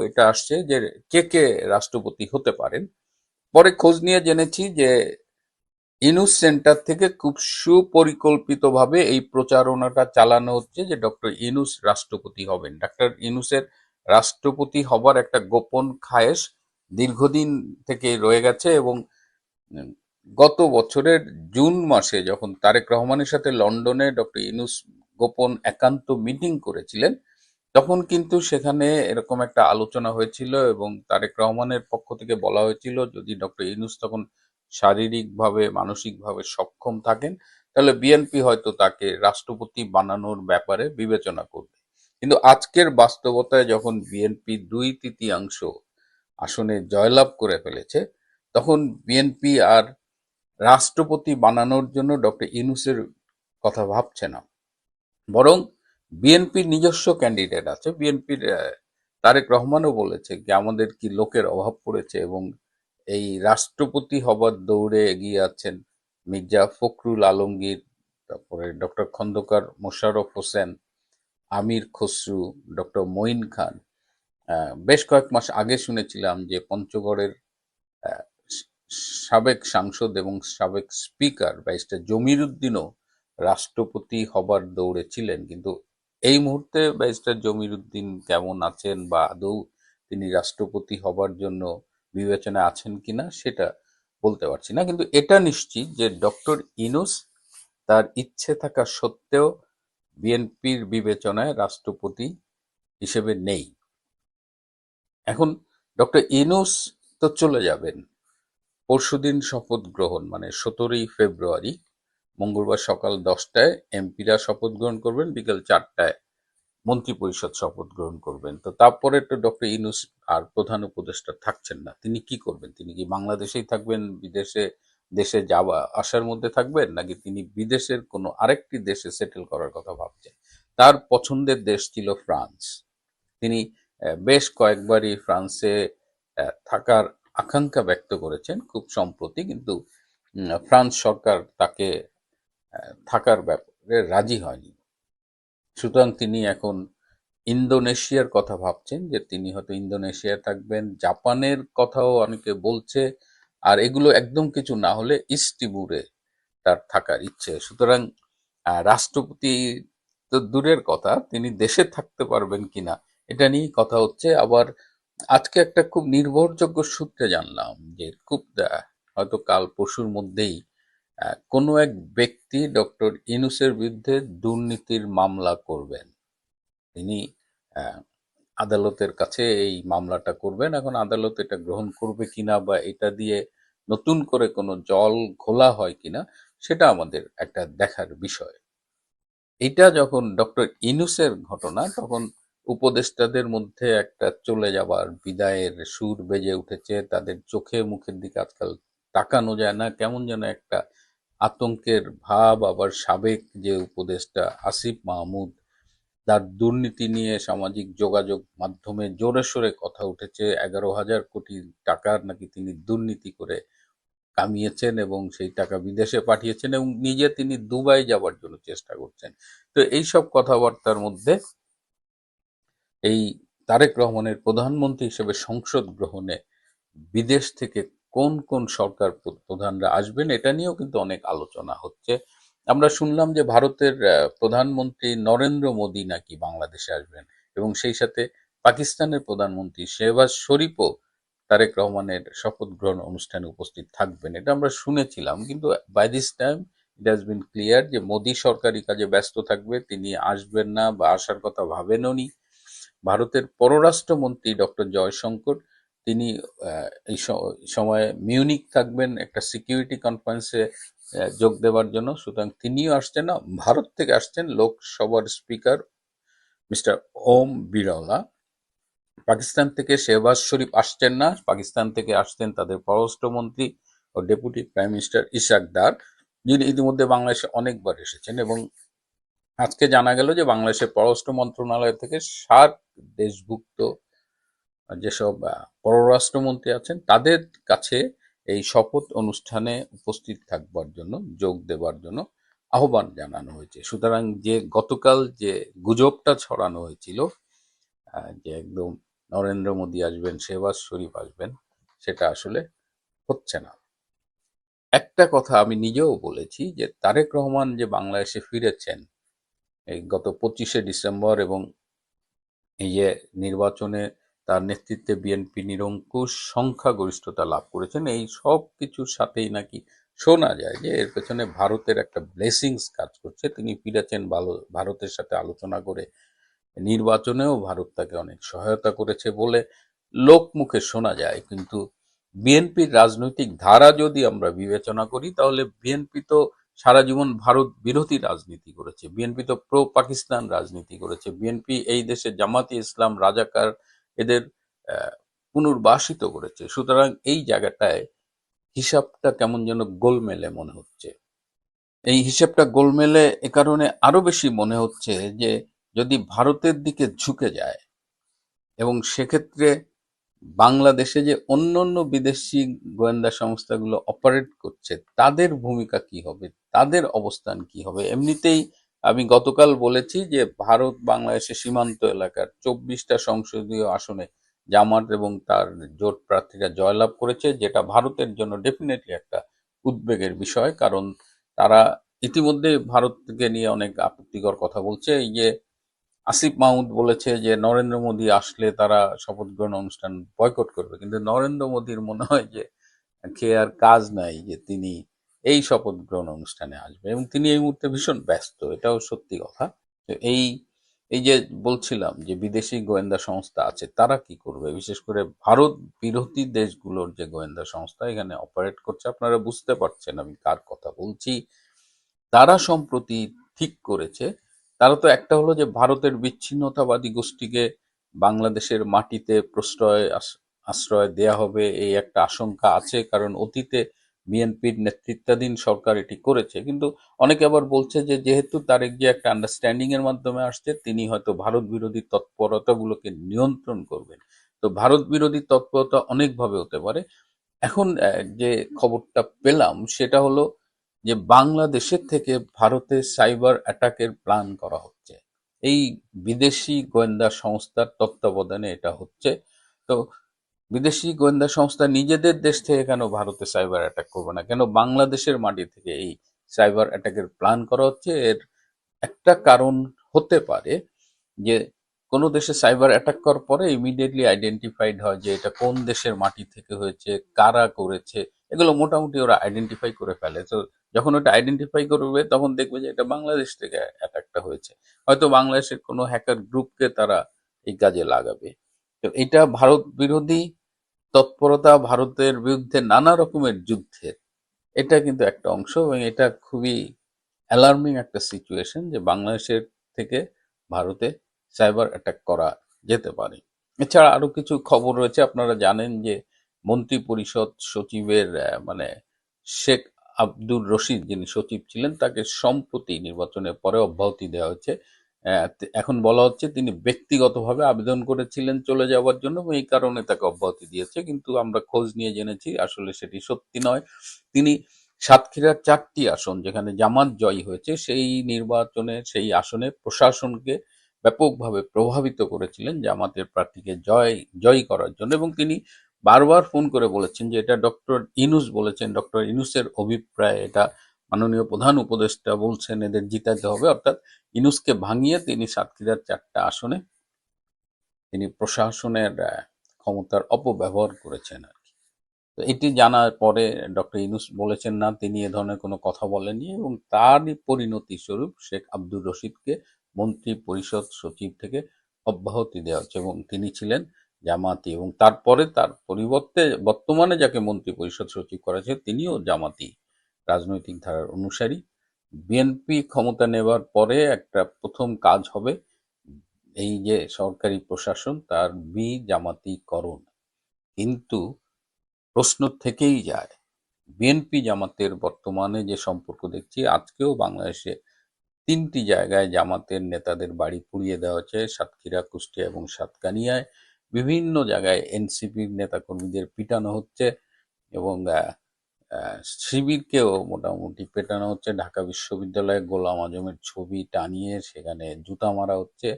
এটা আসছে যে কে কে রাষ্ট্রপতি হতে পারেন। পরে খোঁজ নিয়ে জেনেছি যে ইনুস সেন্টার থেকে খুব সুপরিকল্পিতভাবে এই প্রচারণাটা চালানো হচ্ছে যে ডক্টর ইনুস রাষ্ট্রপতি হবেন। ডক্টর ইনুসের রাষ্ট্রপতি হবার একটা গোপন খায়েশ দীর্ঘদিন থেকে রয়ে গেছে, এবং উম, গত বছরের জুন মাসে যখন তারেক রহমানের সাথে লন্ডনে ডক্টর ইনুস গোপন একান্ত মিটিং করেছিলেন, তখন কিন্তু সেখানে এরকম একটা আলোচনা হয়েছিল এবং তারেক রহমানের পক্ষ থেকে বলা হয়েছিল যদি ডক্টর ইউনূস তখন শারীরিকভাবে মানসিকভাবে সক্ষম থাকেন তাহলে বিএনপি হয়তো তাকে রাষ্ট্রপতি বানানোর ব্যাপারে বিবেচনা করবে। কিন্তু আজকের বাস্তবতায় যখন বিএনপি 2/3 আসনে জয়লাভ করে ফেলেছে, তখন বিএনপি আর রাষ্ট্রপতি বানানোর জন্য ডক্টর ইউনূসের কথা ভাবছে না, বরং বিএনপির নিজস্ব ক্যান্ডিডেট আছে। বিএনপির তারেক রহমানও বলেছে যে আমাদের কি লোকের অভাব পড়েছে, এবং এই রাষ্ট্রপতি হবার দৌড়ে এগিয়ে আছেন মির্জা ফখরুল আলমগীর, তারপরে ডক্টর খন্দকার মোশাররফ হোসেন, আমির খসরু, ডক্টর মঈন খান। বেশ কয়েক মাস আগে শুনেছিলাম যে পঞ্চগড়ের আহ, সাবেক সাংসদ এবং সাবেক স্পিকার ব্যারিস্টার জমির উদ্দিনও রাষ্ট্রপতি হবার দৌড়ে ছিলেন। কিন্তু এই মুহূর্তে ব্যারিস্টার জমির উদ্দিন কেমন আছেন বা আদৌ তিনি রাষ্ট্রপতি হবার জন্য বিবেচনায় আছেন কিনা সেটা বলতে পারছি না। কিন্তু এটা নিশ্চিত যে ডক্টর ইনুস তার ইচ্ছে থাকা সত্ত্বেও বিএনপির বিবেচনায় রাষ্ট্রপতি হিসেবে নেই। এখন ডক্টর ইনুস তো চলে যাবেন পরশুদিন শপথ গ্রহণ, মানে 17ই ফেব্রুয়ারি মঙ্গলবার সকাল 10টায় এমপিরা শপথ গ্রহণ করবেন, বিকেল 4টায় মন্ত্রিপরিষদ শপথ গ্রহণ করবেন। তো তারপরে তো ডক্টর ইউনূস আর প্রধান উপদেষ্টা থাকছেন না, তিনি কি করবেন? তিনি কি বাংলাদেশেই থাকবেন, বিদেশে দেশে যাওয়া আসার মধ্যে থাকবেন, নাকি তিনি বিদেশের কোনো আরেকটি দেশে সেটেল করার কথা ভাবছেন? তার পছন্দের দেশ ছিল ফ্রান্স। তিনি বেশ কয়েকবারই ফ্রান্সে থাকার আকাঙ্ক্ষা ব্যক্ত করেছেন খুব সম্প্রতি, কিন্তু ফ্রান্স সরকার তাকে থাকার ব্যাপারে রাজি হয়নি। সুতরাং তিনি এখন ইন্দোনেশিয়ার কথা ভাবছেন যে তিনি হয়তো ইন্দোনেশিয়ায় থাকবেন। জাপানের কথাও অনেকে বলছে। আর এগুলো একদম কিছু না হলে ইস্ট তিমুরে তার থাকার ইচ্ছে। সুতরাং রাষ্ট্রপতি তো দূরের কথা, তিনি দেশে থাকতে পারবেন কিনা এটা নিয়েই কথা হচ্ছে। আবার আজকে একটা খুব নির্ভরযোগ্য সূত্রে জানলাম যে খুব হয়তো কাল পরশুর মধ্যেই কোনো এক ব্যক্তি ডক্টর ইউনূসের বিরুদ্ধে দুর্নীতির মামলা করবেন। তিনি আহ, আদালতের কাছে এই মামলাটা করবেন। এখন আদালত এটা গ্রহণ করবে কিনা বা এটা দিয়ে নতুন করে কোনো জল ঘোলা হয় কিনা সেটা আমাদের একটা দেখার বিষয়। এটা যখন ডক্টর ইনুসের ঘটনা, তখন উপদেষ্টাদের মধ্যে একটা চলে যাবার বিদায়ের সুর বেজে উঠেছে। তাদের চোখে মুখের দিকে আজকাল তাকানো যায় না, কেমন যেন একটা আতঙ্কের ভাব। আবার সাবেক যে উপদেষ্টা আসিফ মাহমুদ, তার দুর্নীতি নিয়ে সামাজিক যোগাযোগ মাধ্যমে জোরে সোরে কথা উঠেছে। 11,000 কোটি টাকার নাকি তিনি দুর্নীতি করে কামিয়েছেন এবং সেই টাকা বিদেশে পাঠিয়েছেন এবং নিজে তিনি দুবাই যাবার জন্য চেষ্টা করছেন। তো এইসব কথাবার্তার মধ্যে এই তারেক রহমানের প্রধানমন্ত্রী হিসেবে সংসদ গ্রহণে বিদেশ থেকে কোন কোন সরকার প্রধানরা আসবেন এটা নিয়েও কিন্তু অনেক আলোচনা হচ্ছে। আমরা শুনলাম যে ভারতের প্রধানমন্ত্রী নরেন্দ্র মোদী নাকি বাংলাদেশে আসবেন, এবং সেই সাথে পাকিস্তানের প্রধানমন্ত্রী শেহবাজ শরীফও তারেক রহমানের শপথ গ্রহণ অনুষ্ঠানে উপস্থিত থাকবেন। এটা আমরা শুনেছিলাম, কিন্তু by this time it has been clear যে মোদী সরকারি কাজে ব্যস্ত থাকবে, তিনি আসবেন না বা আসার কথা ভাবেননি। ভারতের পররাষ্ট্রমন্ত্রী ডক্টর জয়শঙ্কর, তিনি এই সময়ে মিউনিক থাকবেন একটা সিকিউরিটি কনফারেন্সে যোগ দেওয়ার জন্য। সুতরাং তিনিও আসছেন না। ভারত থেকে আসছেন লোকসভার স্পিকার মিস্টার ওম বিড়লা। পাকিস্তান থেকে শেহবাজ শরীফ আসছেন না। পাকিস্তান থেকে আসছেন তাদের পররাষ্ট্রমন্ত্রী ও deputy prime minister Ishaq Dar, যিনি ইতিমধ্যে বাংলাদেশে অনেকবার এসেছেন। এবং আজকে জানা গেল যে বাংলাদেশের পররাষ্ট্র মন্ত্রণালয় থেকে সার্ক দেশভুক্ত যেসব পররাষ্ট্রমন্ত্রী আছেন তাদের কাছে এই শপথ অনুষ্ঠানে উপস্থিত থাকবার জন্য, যোগ দেবার জন্য আহ্বান জানানো হয়েছে। সুতরাং যে গতকাল যে গুজবটা ছড়ানো হয়েছিল যে একদম নরেন্দ্র মোদী আসবেন, শেহবাজ শরীফ আসবেন, সেটা আসলে হচ্ছে না। একটা কথা আমি নিজেও বলেছি যে তারেক রহমান যে বাংলাদেশে ফিরেছেন এই গত 25শে ডিসেম্বর, এবং এই যে নির্বাচনে তার নেতৃত্বে বিএনপি নিরঙ্কুশ সংখ্যাগরিষ্ঠতা লাভ করেছেন, এই সব কিছুর সাথেই নাকি শোনা যায় যে এর পেছনে ভারতের একটা ব্লেসিংস কাজ করছে। তিনি ফিরেছেন ভারতের সাথে আলোচনা করে, নির্বাচনেও ভারত তাকে অনেক সহায়তা করেছে বলে লোকমুখে শোনা যায়। কিন্তু বিএনপির রাজনৈতিক ধারা যদি আমরা বিবেচনা করি, তাহলে বিএনপি তো সারা জীবন ভারত বিরোধী রাজনীতি করেছে, বিএনপি তো প্রো পাকিস্তান রাজনীতি করেছে, বিএনপি এই দেশে জামাতি ইসলাম, রাজাকার এদের পুনর্বাসিত করেছে। সুতরাং এই জায়গাটায় হিসাবটা কেমন যেন গোলমেলে মনে হচ্ছে। এই হিসেবটা গোলমেলে এ কারণে আরো বেশি মনে হচ্ছে যে যদি ভারতের দিকে ঝুঁকে যায়, এবং সেক্ষেত্রে বাংলাদেশে যে অন্যান্য বিদেশি গোয়েন্দা সংস্থাগুলো অপারেট করছে তাদের ভূমিকা কি হবে, তাদের অবস্থান কি হবে। এমনিতেই আমি গতকাল বলেছি যে ভারত বাংলাদেশের সীমান্ত এলাকার 24টা সংসদীয় আসনে জামাত এবং তার জোট প্রার্থীরা জয়লাভ করেছে, যেটা ভারতের জন্য ডেফিনেটলি একটা উদ্বেগের বিষয়। কারণ তারা ইতিমধ্যে ভারতকে নিয়ে অনেক আপত্তিকর কথা বলছে। এই যে আসিফ মাহমুদ বলেছে যে নরেন্দ্র মোদী আসলে তারা শপথ গ্রহণ অনুষ্ঠান বয়কট করবে, কিন্তু নরেন্দ্র মোদীর মনে হয় যে খেয়ে আর কাজ নাই যে তিনি এই শপথ গ্রহণ অনুষ্ঠানে আসবে, এবং তিনি এই মুহূর্তে ভীষণ ব্যস্ত, এটাও সত্যি কথা। তো এই এই যে বলছিলাম যে বিদেশি গোয়েন্দা সংস্থা আছে তারা কি করবে, বিশেষ করে ভারত বিরোধী দেশগুলোর যে গোয়েন্দা সংস্থা এখানে অপারেট করছে, আপনারা বুঝতে পারছেন আমি কার কথা বলছি। তারা সম্প্রতি ঠিক করেছে, তারা তো একটা হলো যে ভারতের বিচ্ছিন্নতাবাদী গোষ্ঠীকে বাংলাদেশের মাটিতে আশ্রয় দেয়া হবে, এই একটা আশঙ্কা আছে। কারণ অতীতে বিএনপির নেতৃত্বাধীন সরকার এটি করেছে। কিন্তু অনেকে আবার বলছে যে যেহেতু তারেক যে একটা আন্ডারস্ট্যান্ডিং এর মাধ্যমে আসছে, তিনি হয়তো ভারত বিরোধী তৎপরতাগুলোকে নিয়ন্ত্রণ করবেন। তো ভারত বিরোধী তৎপরতা অনেকভাবে হতে পারে। এখন যে খবরটা পেলাম সেটা হলো যে বাংলাদেশের থেকে ভারতে সাইবার অ্যাটাকের প্ল্যান করা হচ্ছে। এই বিদেশি গোয়েন্দা সংস্থার তত্ত্বাবধানে এটা হচ্ছে। তো বিদেশি গোয়েন্দা সংস্থা নিজেদের দেশ থেকে কেন ভারতে সাইবার অ্যাটাক করবে না, কেন বাংলাদেশের মাটি থেকে এই সাইবার অ্যাটাকের প্ল্যান করা হচ্ছে? এর একটা কারণ হতে পারে যে কোনো দেশে সাইবার অ্যাটাক করার পরে ইমিডিয়েটলি আইডেন্টিফাইড হয় যে এটা কোন দেশের মাটি থেকে হয়েছে, কারা করেছে, এগুলো মোটামুটি ওরা আইডেন্টিফাই করে ফেলে। তো যখন ওটা আইডেন্টিফাই করবে তখন দেখবে যে এটা বাংলাদেশ থেকে অ্যাটাকটা হয়েছে, হয়তো বাংলাদেশের কোনো হ্যাকার গ্রুপকে তারা এই কাজে লাগাবে। তো এটা ভারত বিরোধী তৎপরতা, ভারতের বিরুদ্ধে নানা রকমের যুদ্ধের এটা কিন্তু একটা অংশ, এবং এটা খুবই অ্যালার্মিং একটা সিচুয়েশন যে বাংলাদেশের থেকে ভারতে সাইবার অ্যাটাক করা যেতে পারে। এছাড়া আরো কিছু খবর রয়েছে। আপনারা জানেন যে মন্ত্রী পরিষদ সচিবের মানে শেখ আব্দুর রশিদ যিনি সচিব ছিলেন তাকে সম্প্রতি নির্বাচনের পরে অব্যাহতি দেওয়া হয়েছে। এখন বলা হচ্ছে তিনি ব্যক্তিগতভাবে আবেদন করেছিলেন চলে যাওয়ার জন্য, এবং এই কারণে তাকে অব্যাহতি দিয়েছে। কিন্তু আমরা খোঁজ নিয়ে জেনেছি আসলে সেটি সত্যি নয়। তিনি সাতক্ষীরার 4টি আসন যেখানে জামাত জয়ী হয়েছে সেই নির্বাচনে সেই আসনে প্রশাসনকে ব্যাপকভাবে প্রভাবিত করেছিলেন জামাতের প্রার্থীকে জয়ী করার জন্য, এবং তিনি বারবার ফোন করে বলেছেন যে এটা ডক্টর ইনুস বলেছেন, ডক্টর ইনুসের অভিপ্রায় এটা, মাননীয় প্রধান উপদেষ্টা বলছেন এদের জিতাতে হবে। অর্থাৎ ইনুসকে ভাঙিয়ে তিনি সাতক্ষীরার 4টা আসনে তিনি প্রশাসনের ক্ষমতার অপব্যবহার করেছেন আর কি। তো এটি জানার পরে ডক্টর ইউনূস বলেছেন না, তিনি এ ধরনের কোনো কথা বলেননি, এবং তারই পরিণতি স্বরূপ শেখ আব্দুর রশিদকে মন্ত্রী পরিষদ সচিব থেকে অব্যাহতি দেওয়া হচ্ছে, এবং তিনি ছিলেন জামাতি, এবং তারপরে তার পরিবর্তে বর্তমানে যাকে মন্ত্রী পরিষদ সচিব করা হয়েছে তিনিও জামাতি রাজনৈতিক ধারার অনুসারী। বিএনপি ক্ষমতা নেবার পরে একটা প্রথম কাজ হবে এই যে সরকারি প্রশাসন তার জামাতিকরণ। কিন্তু প্রশ্ন থেকেই যায়, বিএনপি জামাতের বর্তমানে যে সম্পর্ক দেখছি, আজকেও বাংলাদেশে 3টি জায়গায় জামাতের নেতাদের বাড়ি পুড়িয়ে দেওয়া হচ্ছে, সাতক্ষীরা, কুষ্টিয়া এবং সাতকানিয়ায়। বিভিন্ন জায়গায় এনসিপির নেতাকর্মীদের পিটানো হচ্ছে, এবং শিবিরকেও মোটামুটি পেটানো হচ্ছে। ঢাকা বিশ্ববিদ্যালয়ে গোলাম আজমের ছবি টানিয়ে সেখানে জুতা মারা হচ্ছে।